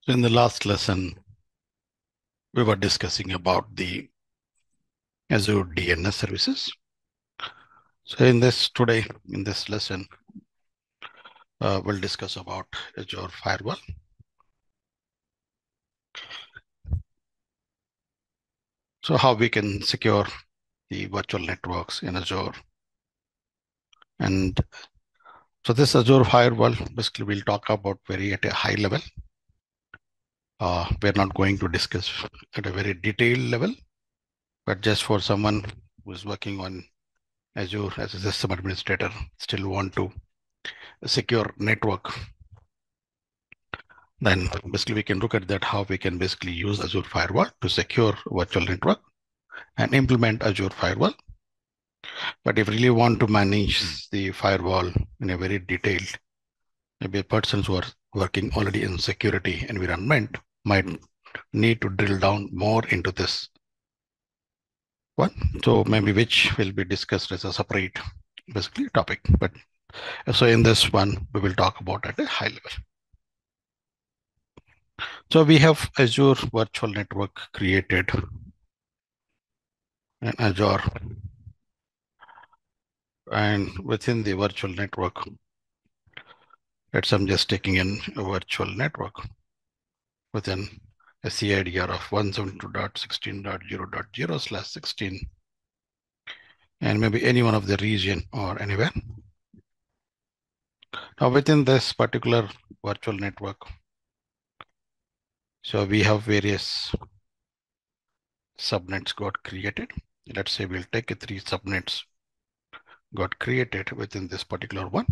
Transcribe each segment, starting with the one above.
So in the last lesson, we were discussing about the Azure DNS services. So in this lesson, we'll discuss about Azure Firewall. So how we can secure the virtual networks in Azure. And so this Azure Firewall, basically we'll talk about very at a high level. We're not going to discuss at a very detailed level, but just for someone who is working on Azure as a system administrator, still want to secure network, then basically we can look at that how we can basically use Azure Firewall to secure virtual network and implement Azure Firewall. But if you really want to manage the firewall in a very detailed, maybe persons who are working already in security environment might need to drill down more into this one. So maybe which will be discussed as a separate basically topic. But so in this one, we will talk about at a high level. So we have Azure Virtual Network created in Azure, and within the virtual network, let's say I'm just taking in a virtual network within a CIDR of 172.16.0.0/16, and maybe any one of the region or anywhere. Now within this particular virtual network, so we have various subnets got created. Let's say we'll take 3 subnets got created within this particular one.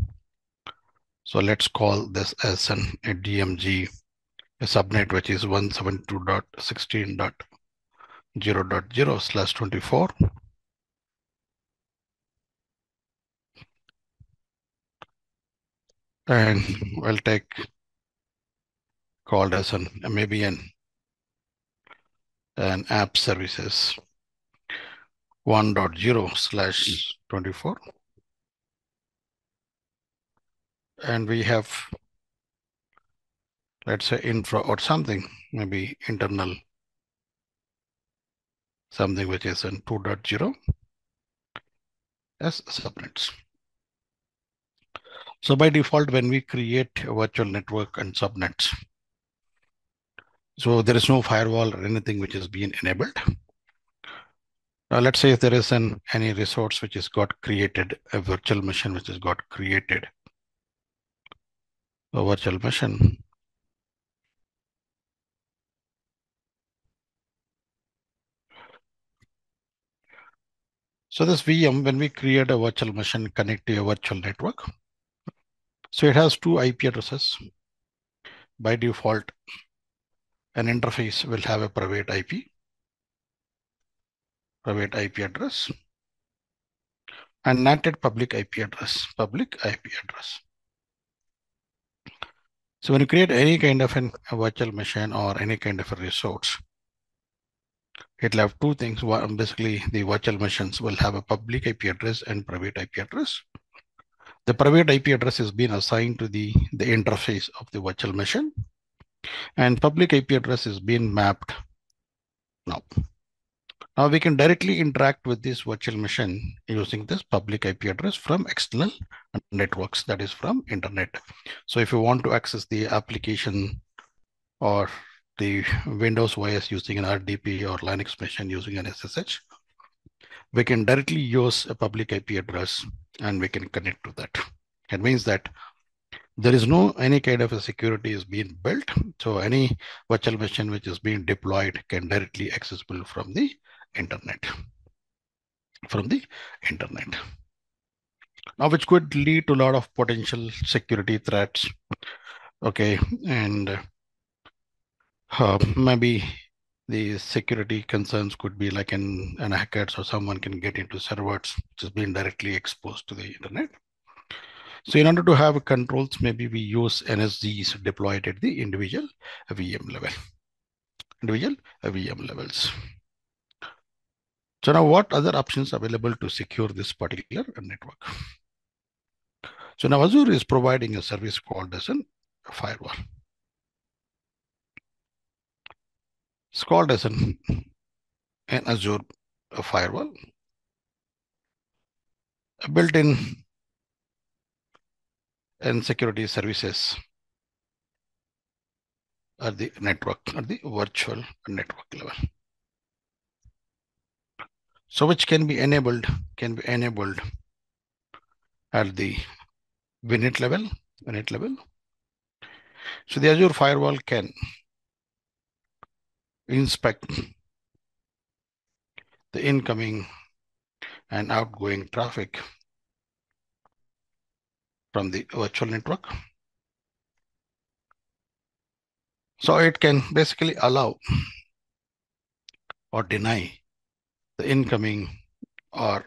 So let's call this as a DMG, a subnet which is 172.16.0.0/24. And we'll take called as maybe an app services 1.0/24. And we have, let's say, infra or something, maybe internal, something which is in 2.0 as subnets. So by default, when we create a virtual network and subnets, so there is no firewall or anything which is being enabled. Now let's say if there is any resource which is got created, a virtual machine which has got created, a virtual machine. So this VM, when we create a virtual machine, connect to a virtual network, so it has 2 IP addresses. By default, an interface will have a private IP address, and NATed public IP address, So when you create any kind of a virtual machine or any kind of a resource, it'll have 2 things. One, basically, the virtual machines will have a public IP address and private IP address. The private IP address is being assigned to the interface of the virtual machine, and public IP address is being mapped now. Now we can directly interact with this virtual machine using this public IP address from external networks, that is from internet. So if you want to access the application or the Windows OS using an RDP or Linux machine using an SSH, we can directly use a public IP address and we can connect to that. It means that there is no any kind of a security is being built. So any virtual machine which is being deployed can directly accessible from the internet. Now, which could lead to a lot of potential security threats. Okay, and maybe the security concerns could be like an hackers or someone can get into servers which is being directly exposed to the internet. So in order to have controls, maybe we use NSGs deployed at the individual VM levels. So now what other options available to secure this particular network? So now Azure is providing a service called as a firewall. It's called as an Azure Firewall. Built-in and security services at the network, at the virtual network level. So which can be enabled at the VNet level. So the Azure Firewall can inspect the incoming and outgoing traffic from the virtual network. So it can basically allow or deny the incoming or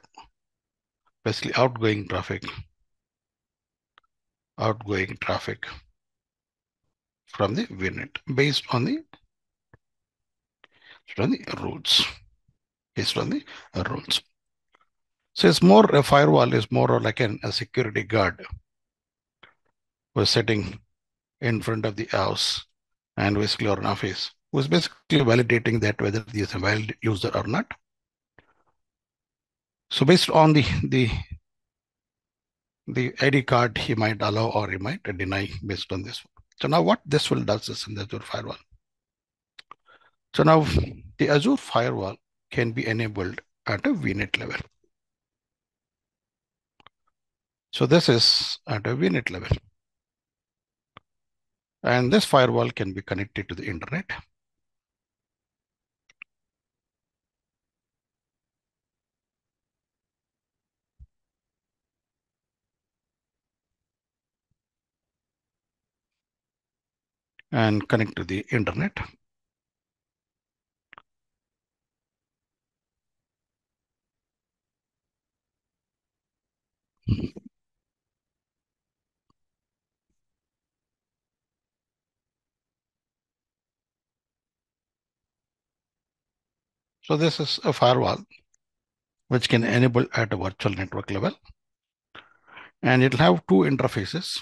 basically outgoing traffic from the VNet based on the rules. So it's more, a firewall is more like a security guard who's sitting in front of the house and basically, or an office, who's basically validating that whether he is a valid user or not. So based on the ID card, he might allow or he might deny based on this. So now what this will does is in the Azure Firewall. So now the Azure Firewall can be enabled at a VNet level. So this is at a VNet level. And this firewall can be connected to the internet. And connect to the internet. So this is a firewall which can enable at a virtual network level. And it'll have two interfaces.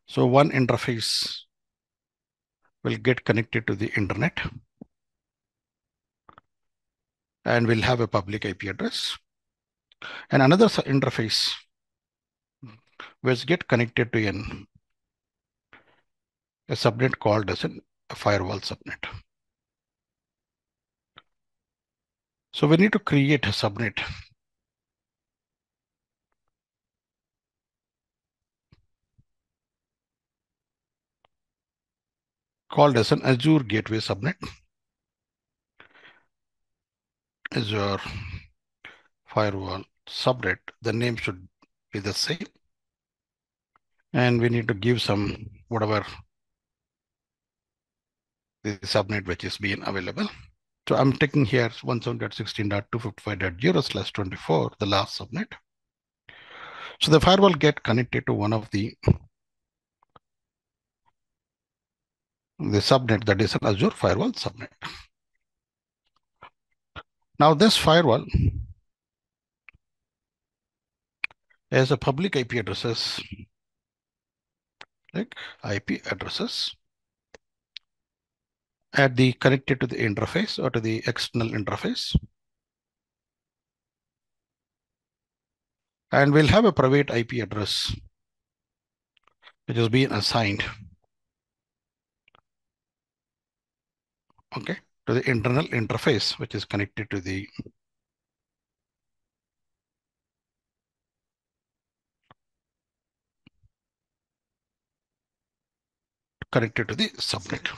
So one interface will get connected to the internet and will have a public IP address. And another interface will get connected to a subnet called as a firewall subnet. So we need to create a subnet called as an Azure Gateway subnet. Azure Firewall subnet, the name should be the same. And we need to give some whatever the subnet which is being available. So I'm taking here 170.16.255.0/24, the last subnet. So the firewall get connected to one of the subnet, that is an Azure Firewall subnet. Now this firewall has a public IP addresses, like IP addresses at the connected to the interface or to the external interface. And we'll have a private IP address which is being assigned, okay, to the internal interface, which is connected to the subnet.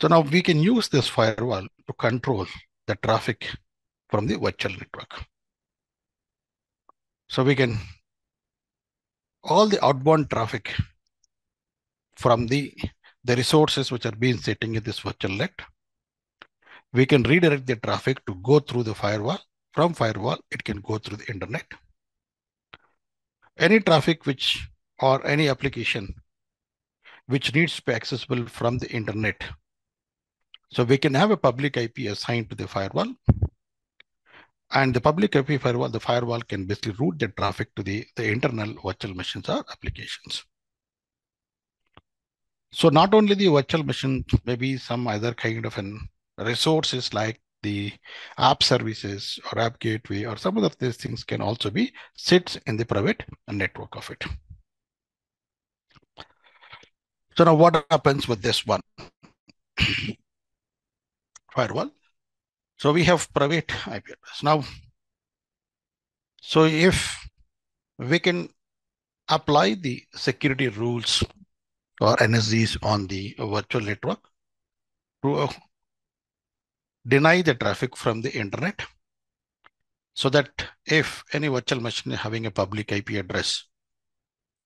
So now we can use this firewall to control the traffic from the virtual network. So we can, all the outbound traffic from the resources which are being sitting in this virtual net, we can redirect the traffic to go through the firewall. From firewall, it can go through the internet. Any traffic which, or any application which needs to be accessible from the internet. So we can have a public IP assigned to the firewall. And the public IP firewall, the firewall can basically route the traffic to the internal virtual machines or applications. So not only the virtual machine, maybe some other kind of an resources like the app services or app gateway or some of these things can also be sits in the private network of it. So now what happens with this one firewall? So we have private IP address. Now, so if we can apply the security rules or NSGs on the virtual network to deny the traffic from the internet, so that if any virtual machine is having a public IP address,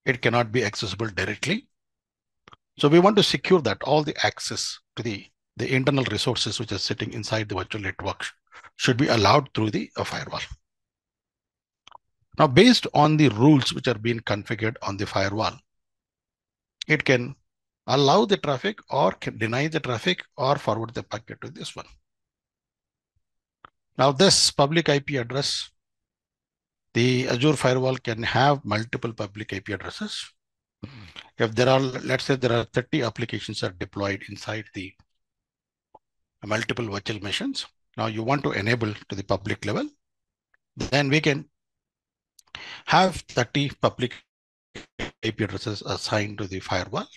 it cannot be accessible directly. So we want to secure that all the access to the internal resources which are sitting inside the virtual network should be allowed through the firewall. Now, based on the rules which are being configured on the firewall, it can allow the traffic or can deny the traffic or forward the packet to this one. Now, this public IP address, the Azure Firewall can have multiple public IP addresses. If there are, let's say there are 30 applications are deployed inside the multiple virtual machines. Now you want to enable to the public level, then we can have 30 public IP addresses assigned to the firewall.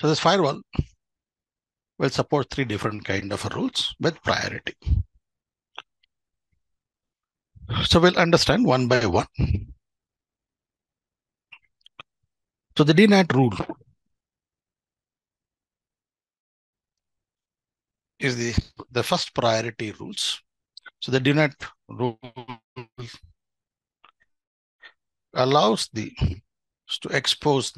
So this firewall will support 3 different kind of rules with priority. So we'll understand one by one. So the DNAT rule is the first priority rules. So the DNAT rule allows to expose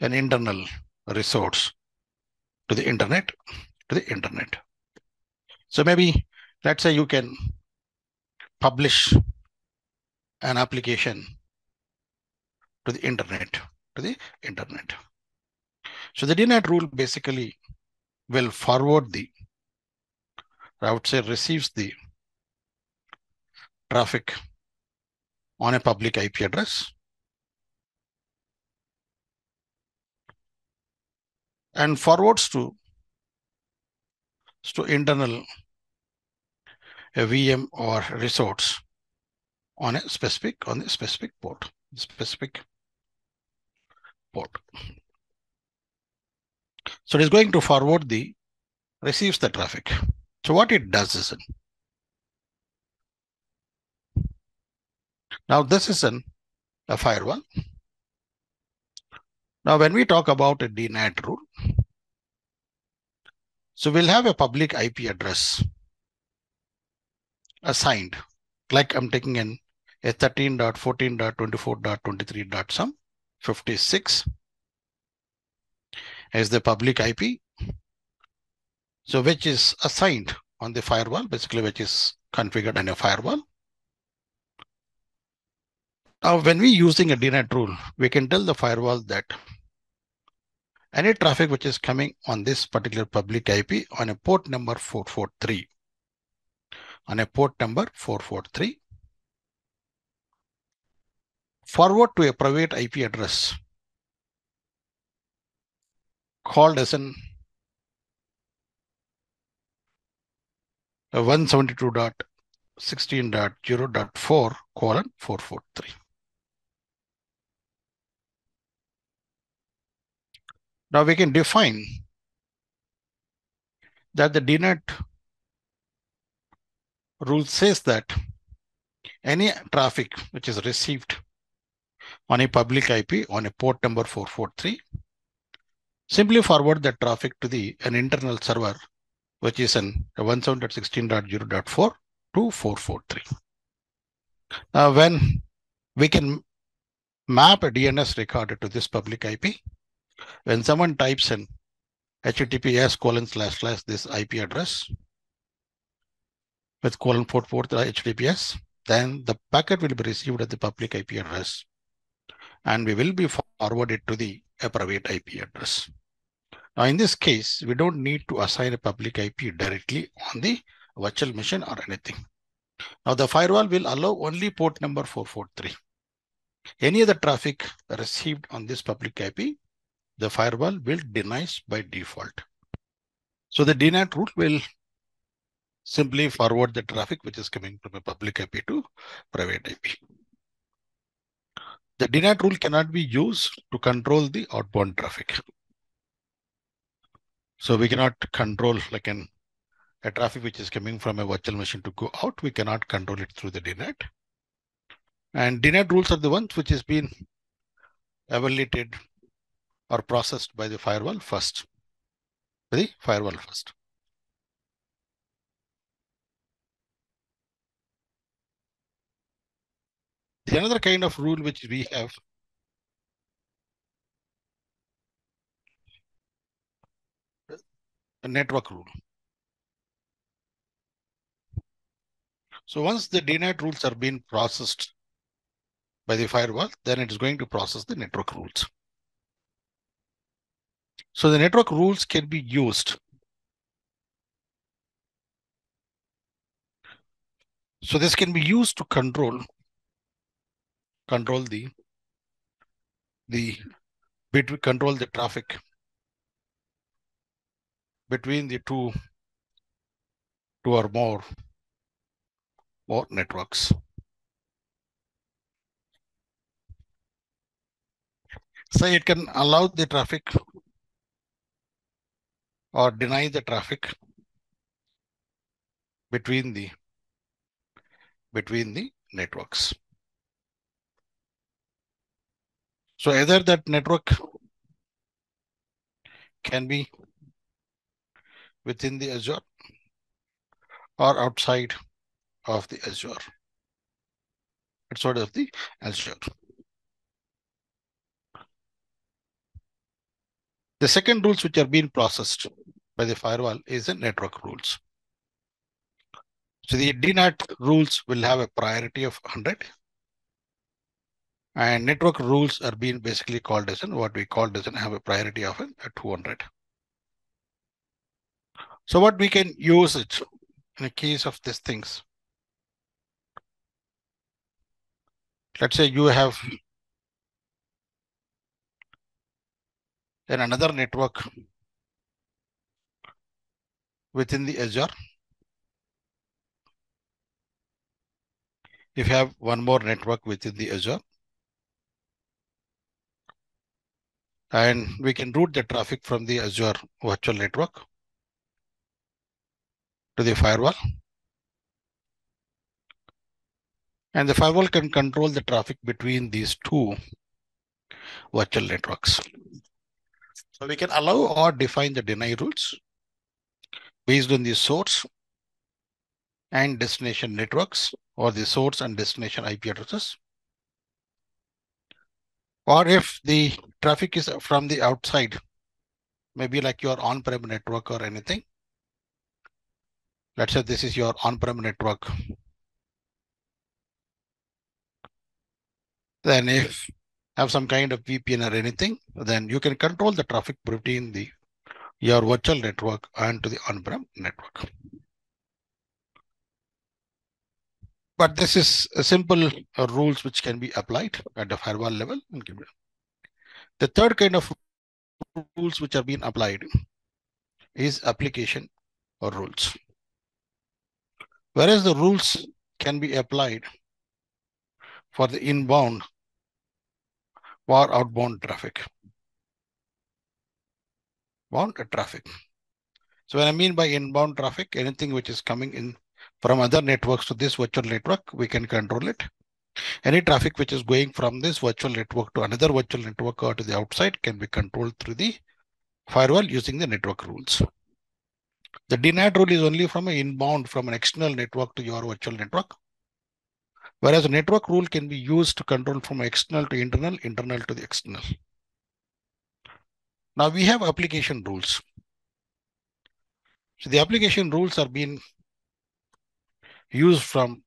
an internal resource to the internet. So maybe let's say you can publish an application to the internet. So the DNAT rule basically will forward I would say receives the traffic on a public IP address and forwards to internal a VM or resource on a specific port. So it is going to forward receives the traffic. So what it does is now this is a firewall. Now when we talk about a DNAT rule, so we'll have a public IP address assigned, like I'm taking a 13.14.24.23. 56 is the public IP. So which is assigned on the firewall, basically which is configured in a firewall. Now, when we using a DNAT rule, we can tell the firewall that any traffic which is coming on this particular public IP on a port number 443, forward to a private IP address called as an 172.168.1.1. 116.0.4:443. Now we can define that the DNAT rule says that any traffic which is received on a public IP on a port number 443, simply forward that traffic to an internal server, which is an 117.16.0.4 to 443. Now, when we can map a DNS record to this public IP, when someone types in https:// this IP address with :/443 https, then the packet will be received at the public IP address, and we will be forwarded to a private IP address. Now, in this case, we don't need to assign a public IP directly on the virtual machine or anything. Now, the firewall will allow only port number 443. Any other traffic received on this public IP, the firewall will deny by default. So the DNAT rule will simply forward the traffic which is coming from a public IP to private IP. The DNAT rule cannot be used to control the outbound traffic. So we cannot control like a traffic which is coming from a virtual machine to go out. We cannot control it through the DNAT. And DNAT rules are the ones which has been evaluated or processed by the firewall first. The another kind of rule which we have, a network rule. So once the DNAT rules are being processed by the firewall, then it is going to process the network rules. So the network rules can be used. So this can be used to control the traffic between the two or more networks. So it can allow the traffic or deny the traffic between the networks. So either that network can be within the Azure or outside of the Azure. Outside of the Azure. The second rules which are being processed by the firewall is the network rules. So the DNAT rules will have a priority of 100. And network rules are being basically called as what we call doesn't have a priority of 200. So what we can use it in a case of these things. Let's say you have another network within the Azure. If you have one more network within the Azure, and we can route the traffic from the Azure virtual network to the firewall. And the firewall can control the traffic between these two virtual networks. So we can allow or define the deny rules based on the source and destination networks, or the source and destination IP addresses. Or if the traffic is from the outside, maybe like your on-prem network or anything. Let's say this is your on-prem network. Then if you have some kind of VPN or anything, then you can control the traffic between your virtual network and to the on-prem network. But this is a simple rules which can be applied at the firewall level. The third kind of rules which are being applied is application or rules. Whereas the rules can be applied for the inbound or outbound traffic. Bound traffic. So when I mean by inbound traffic, anything which is coming in from other networks to this virtual network, we can control it. Any traffic which is going from this virtual network to another virtual network or to the outside can be controlled through the firewall using the network rules. The DNAT rule is only from an inbound, from an external network to your virtual network, whereas a network rule can be used to control from external to internal, internal to the external. Now we have application rules. So the application rules are being used from,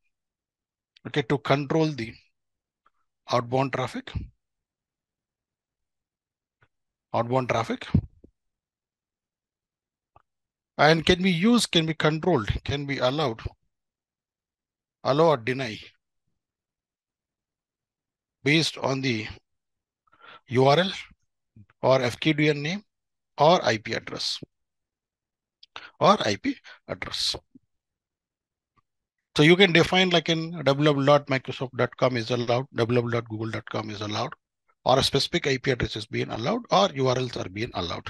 to control the outbound traffic, and can be used, can be controlled, can be allowed, allow or deny based on the URL or FQDN name or IP address So you can define like in www.microsoft.com is allowed, www.google.com is allowed, or a specific IP address is being allowed, or URLs are being allowed.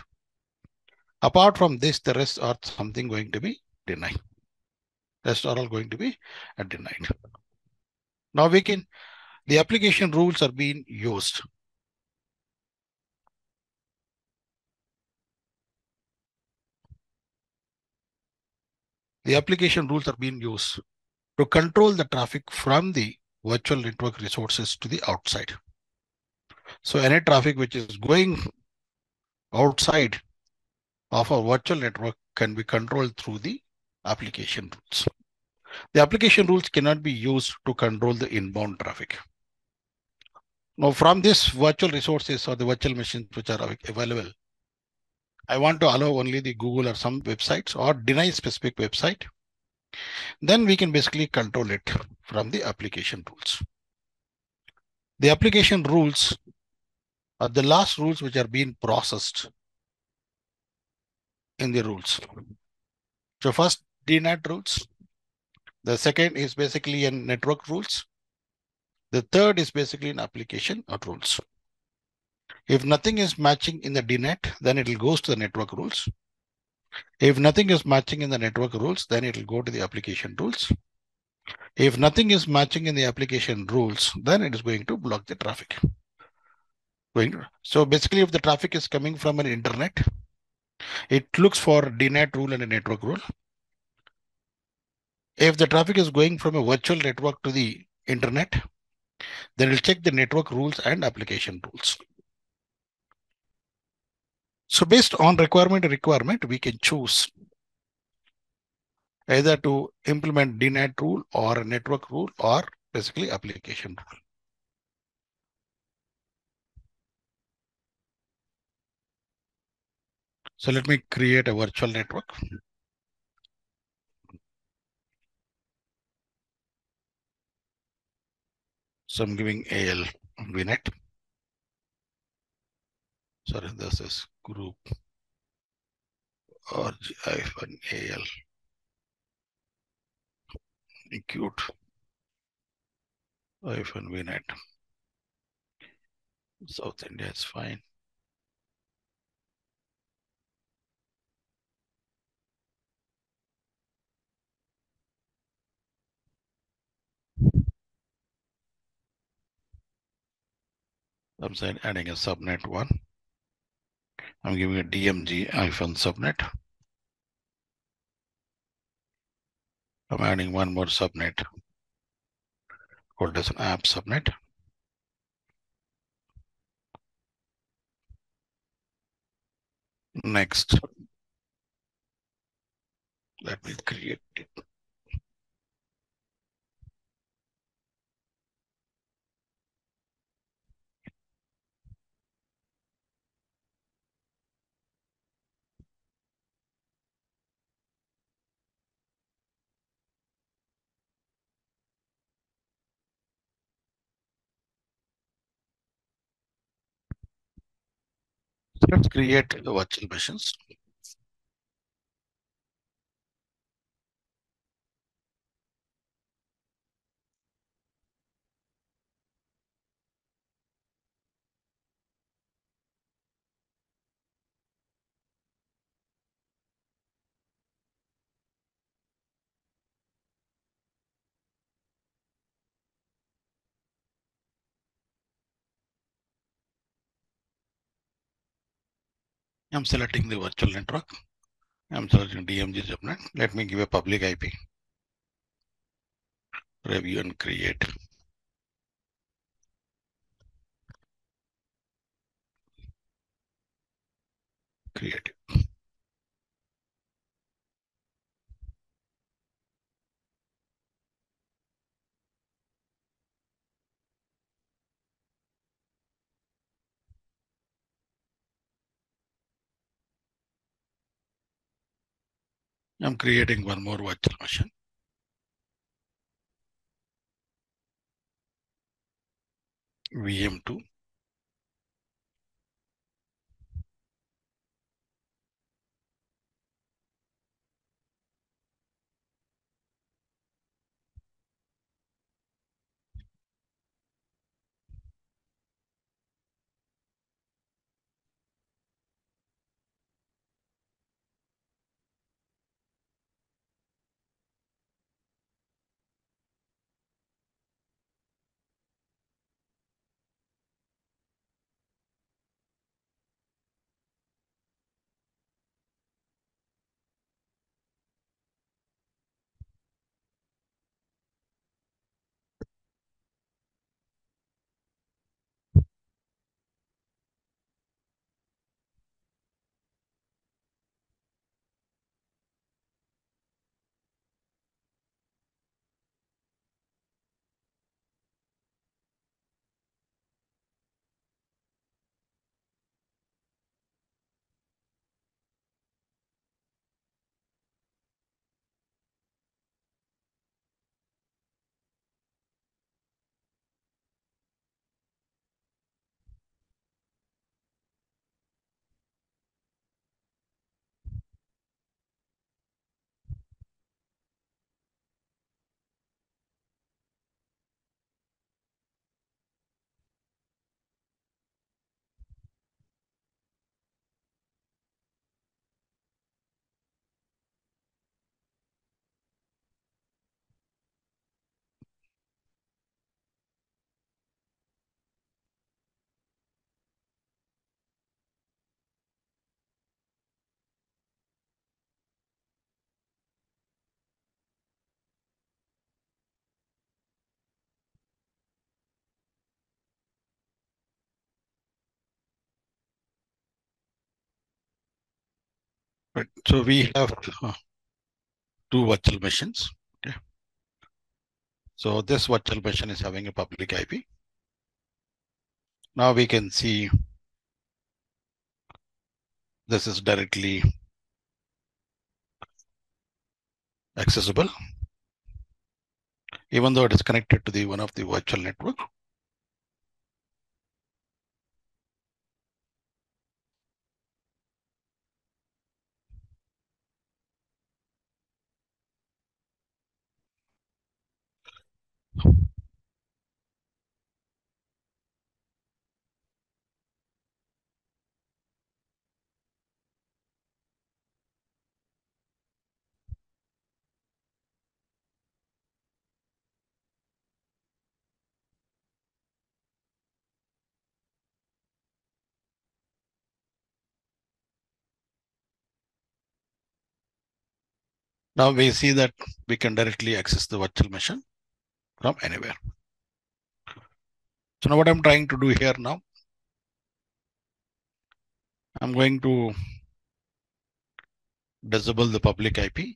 Apart from this, the rest are something going to be denied. Rest are all going to be denied. Now the application rules are being used. The application rules are being used to control the traffic from the virtual network resources to the outside. So any traffic which is going outside of a virtual network can be controlled through the application rules. The application rules cannot be used to control the inbound traffic. Now from this virtual resources or the virtual machines which are available, I want to allow only the Google or some websites or deny specific website. Then we can basically control it from the application rules. The application rules are the last rules which are being processed in the rules. So first DNAT rules. The second is basically in network rules. The third is basically in application rules. If nothing is matching in the DNAT, then it will goes to the network rules. If nothing is matching in the network rules, then it will go to the application rules. If nothing is matching in the application rules, then it is going to block the traffic. So basically, if the traffic is coming from an internet, it looks for DNAT rule and a network rule. If the traffic is going from a virtual network to the internet, then it'll check the network rules and application rules. So based on requirement, we can choose either to implement DNAT rule or a network rule or basically application rule. So let me create a virtual network. So I'm giving AL VNet. Sorry, this is group RG-AL acute VNet. South India is fine. I'm saying adding a subnet 1. I'm giving a DMG-subnet. I'm adding one more subnet called as an app subnet. Next, let me create it. So let's create the virtual machines. I'm selecting the virtual network. I'm selecting DMG subnet. Let me give a public IP. Review and create. Create. I'm creating one more virtual machine. VM2. Right. So we have two virtual machines. Okay. So this virtual machine is having a public IP. Now we can see this is directly accessible, even though it is connected to the one of the virtual network. Now we see that we can directly access the virtual machine from anywhere. So now what I'm trying to do here now, I'm going to disable the public IP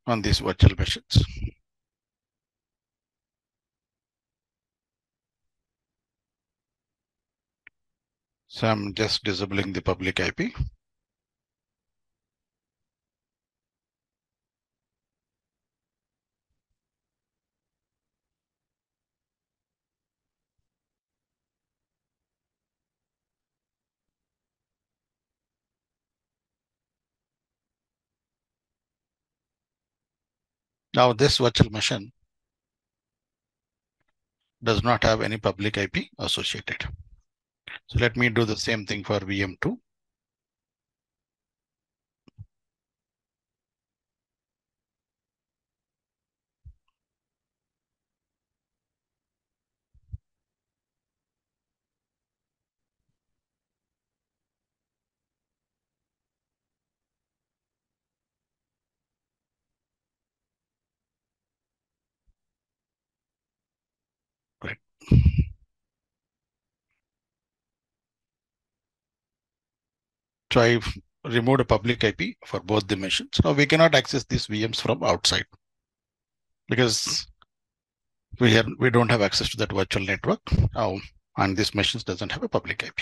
on these virtual machines. So I'm just disabling the public IP. Now this virtual machine does not have any public IP associated. So let me do the same thing for VM2. So I removed a public IP for both the machines. Now we cannot access these VMs from outside because we don't have access to that virtual network. And this machines doesn't have a public IP.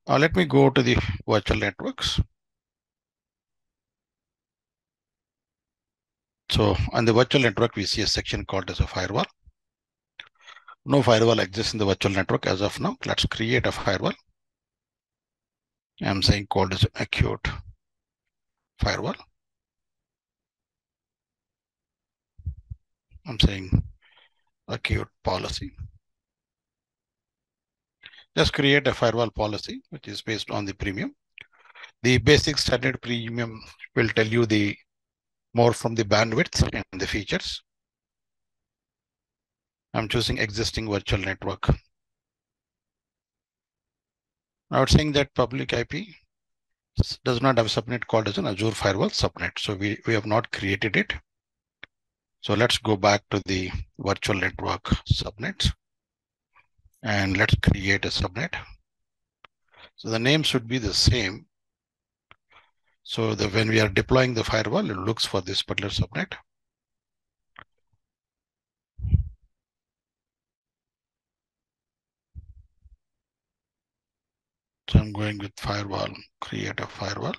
Let me go to the virtual networks. So on the virtual network, we see a section called as a firewall. No firewall exists in the virtual network as of now. Let's create a firewall. I'm saying called as acute firewall. I'm saying acute policy. Just create a firewall policy, which is based on the premium. The basic standard premium will tell you the more from the bandwidth and the features. I'm choosing existing virtual network. I was saying that public IP does not have a subnet called as an Azure Firewall subnet. So we have not created it. So let's go back to the virtual network subnets and let's create a subnet. So the name should be the same. So that when we are deploying the firewall, it looks for this particular subnet. So I'm going with firewall, create a firewall.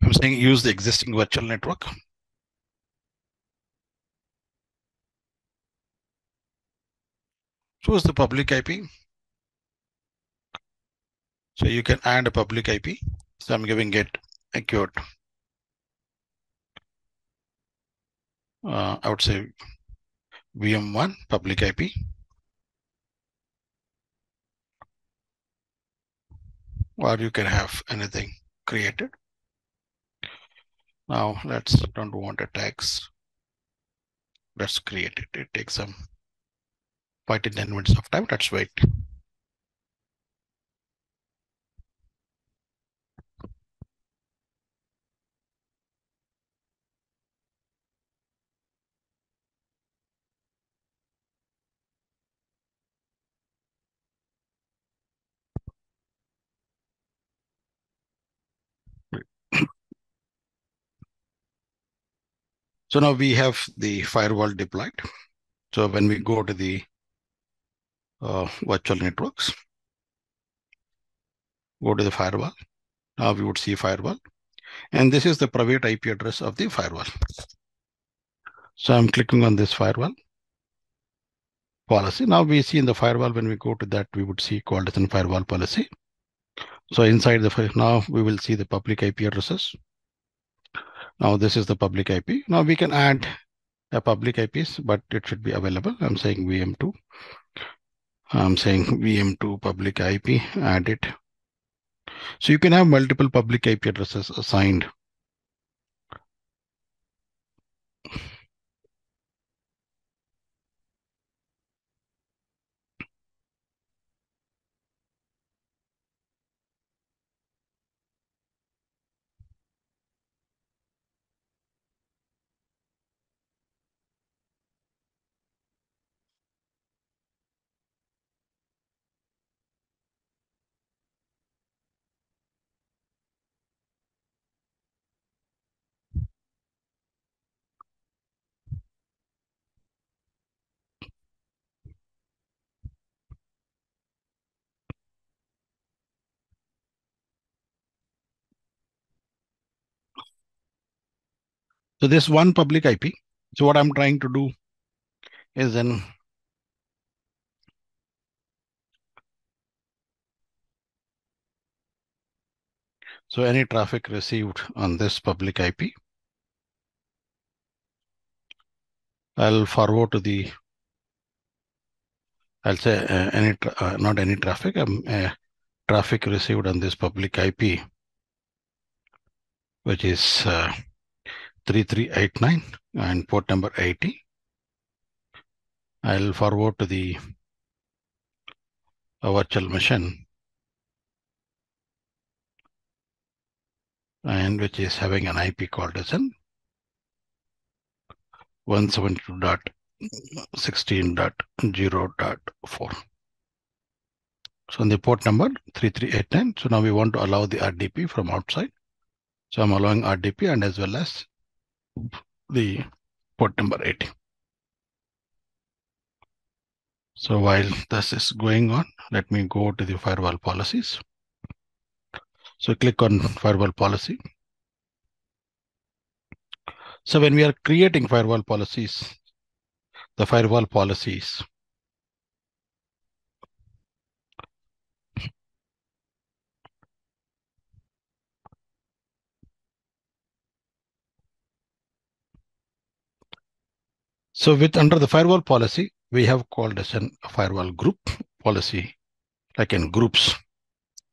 I'm saying use the existing virtual network. Choose the public IP. So you can add a public IP. So I'm giving it acute. I would say VM1 public IP. Or you can have anything created. Now don't want a tags. Let's create it. It takes some 5 to 10 minutes of time. Let's wait. So now we have the firewall deployed. So when we go to the virtual networks, go to the firewall. Now we would see firewall. And this is the private IP address of the firewall. So I'm clicking on this firewall policy. Now we see in the firewall, when we go to that, we would see called as a firewall policy. So inside the now we will see the public IP addresses. Now this is the public IP. Now we can add a public IPs, but it should be available. I'm saying VM2. I'm saying VM2 public IP, add it. So you can have multiple public IP addresses assigned. So this one public IP. So what I'm trying to do is then so any traffic received on this public IP, I'll forward to the, I'll say not any traffic, traffic received on this public IP, which is 3389 and port number 80. I'll forward to the virtual machine, and which is having an IP called as 172.16.0.4. So on the port number 3389. So now we want to allow the RDP from outside. So I'm allowing RDP and as well as the port number 80. So while this is going on, let me go to the firewall policies. So click on firewall policy. So when we are creating firewall policies, the firewall policies so with under the firewall policy, we have called as a firewall group policy, like in groups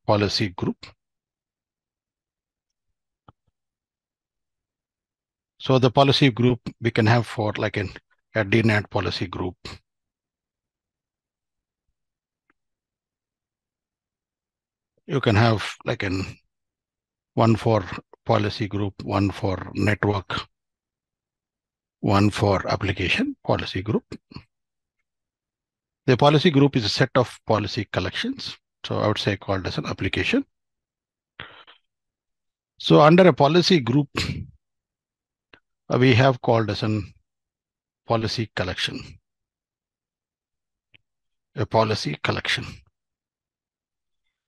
policy group. So the policy group we can have for like a DNAT policy group. You can have like one for policy group, one for network, one for application policy group. The policy group is a set of policy collections. So I would say called as an application. So under a policy group, we have called as an policy collection. A policy collection.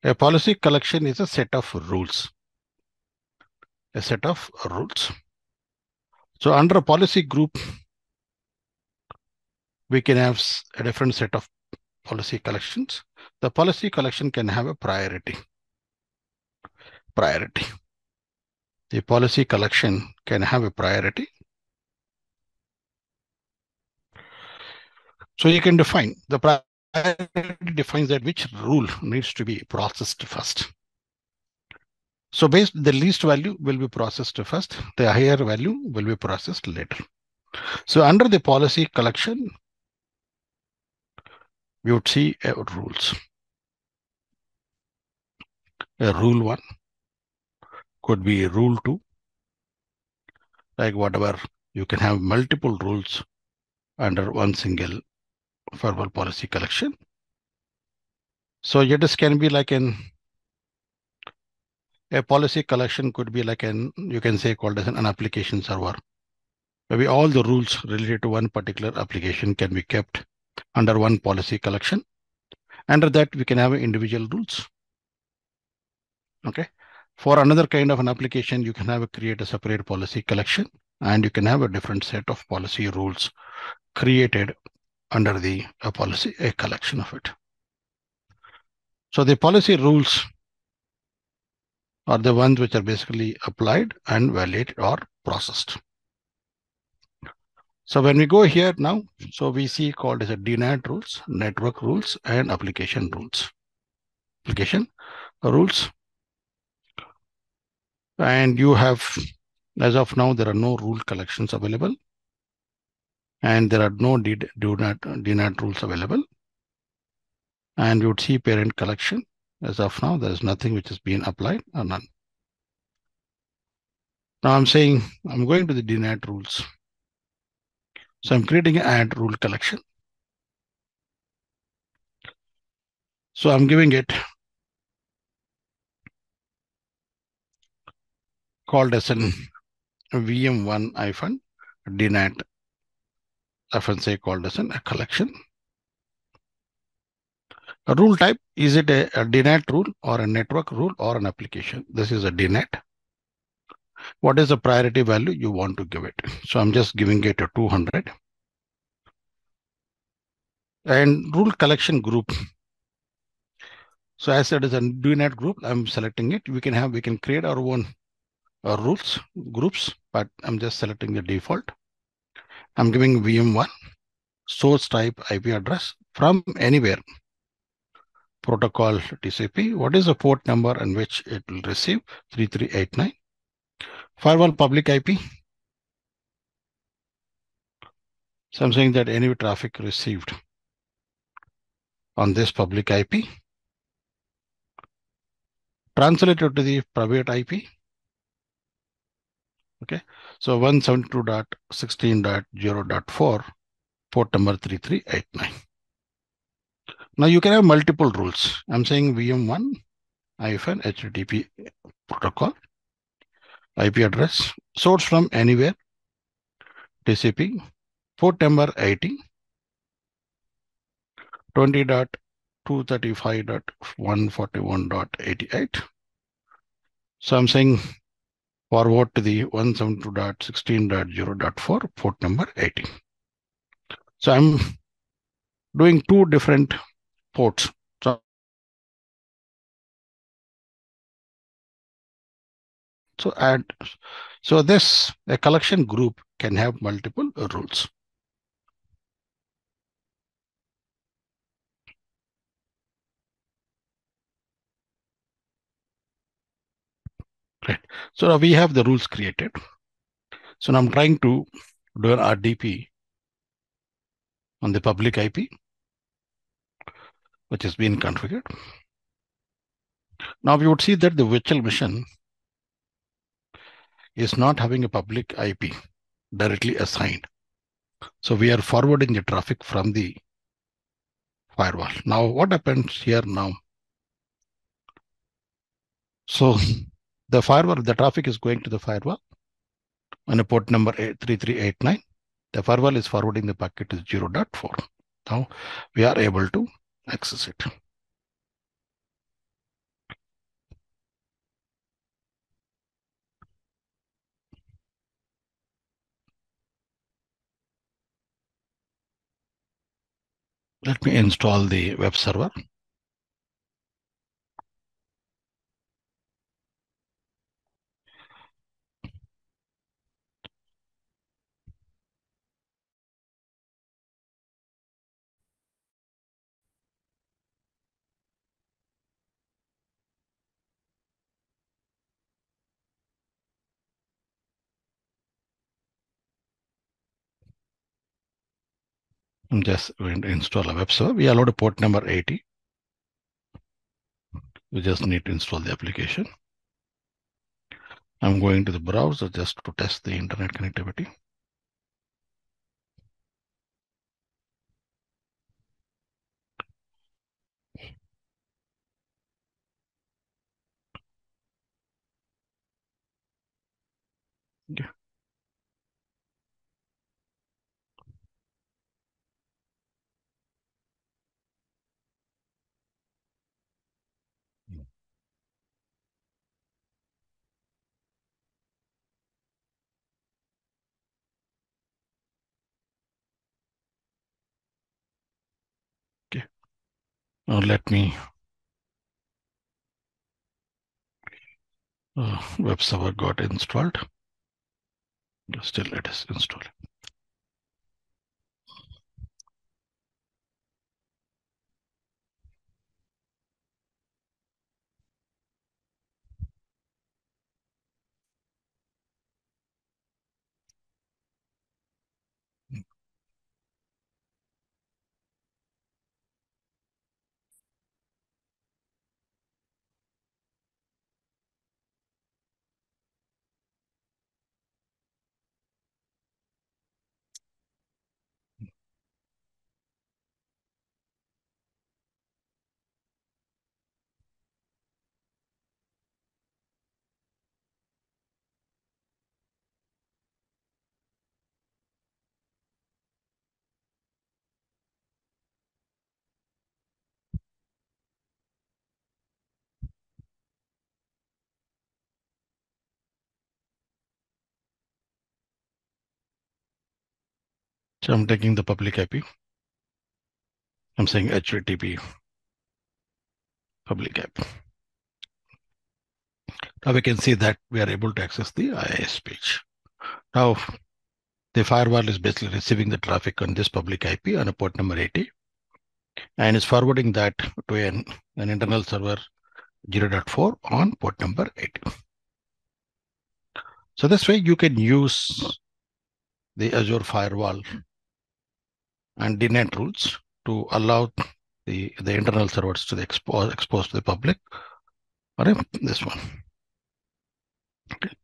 A policy collection is a set of rules. A set of rules. So under a policy group, we can have a different set of policy collections. The policy collection can have a priority. Priority. The policy collection can have a priority. So you can define the priority defines that which rule needs to be processed first. So based the least value will be processed first, the higher value will be processed later. So under the policy collection, we would see rules. A rule 1 could be rule 2, like whatever, you can have multiple rules under one single firewall policy collection. So it can be like a policy collection could be like you can say called as an application server. Maybe all the rules related to one particular application can be kept under one policy collection. Under that, we can have individual rules. Okay. For another kind of an application, you can create a separate policy collection, and you can have a different set of policy rules created under the policy, a collection of it. So the policy rules are the ones which are basically applied and validated or processed. So when we go here now, so we see called as a DNAT rules, network rules, and application rules. Application rules. And you have, as of now, there are no rule collections available. And there are no DNAT rules available. And you would see parent collection. As of now, there is nothing which is being applied or none. Now I'm saying I'm going to the DNAT rules. So I'm creating an add rule collection. So I'm giving it called as an VM1-DNAT, often say called as a collection. A rule type, is it a DNAT rule or a network rule or an application? This is a DNAT. What is the priority value you want to give it? So I'm just giving it a 200. And rule collection group. So as it is a DNAT group, I'm selecting it. We can create our own rules groups, but I'm just selecting the default. I'm giving VM1 source type IP address from anywhere. Protocol TCP. What is the port number and which it will receive? 3389. Firewall public IP. So I'm saying that any traffic received on this public IP translated to the private IP. Okay, so 172.16.0.4 port number 3389. Now you can have multiple rules. I'm saying VM1 HTTP protocol, IP address, source from anywhere, TCP, port number 80, 20.235.141.88. So I'm saying forward to the 172.16.0.4 port number 80. So I'm doing two different ports. So this a collection group can have multiple rules. Right. So now we have the rules created. So now I'm trying to do an RDP on the public IP, which has been configured. Now we would see that the virtual machine is not having a public IP directly assigned. So we are forwarding the traffic from the firewall. Now what happens here now? So the traffic is going to the firewall on a port number 3389. The firewall is forwarding the packet to 0.4. Now we are able to access it. Let me install the web server. I'm just going to install a web server. We allowed a port number 80. We just need to install the application. I'm going to the browser just to test the internet connectivity. Okay. Okay. Now let me web server got installed. Still it is installed. So I'm taking the public IP. I'm saying HTTP public IP. Now we can see that we are able to access the IIS page. Now the firewall is basically receiving the traffic on this public IP on a port number 80 and is forwarding that to an internal server 0.4 on port number 80. So this way you can use the Azure Firewall and DNAT rules to allow the internal servers to the exposed to the public. All right, this one. Okay.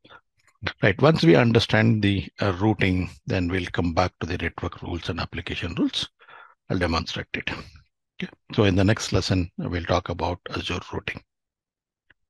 Right. Once we understand the routing, then we'll come back to the network rules and application rules. I'll demonstrate it. Okay. So in the next lesson, we'll talk about Azure routing.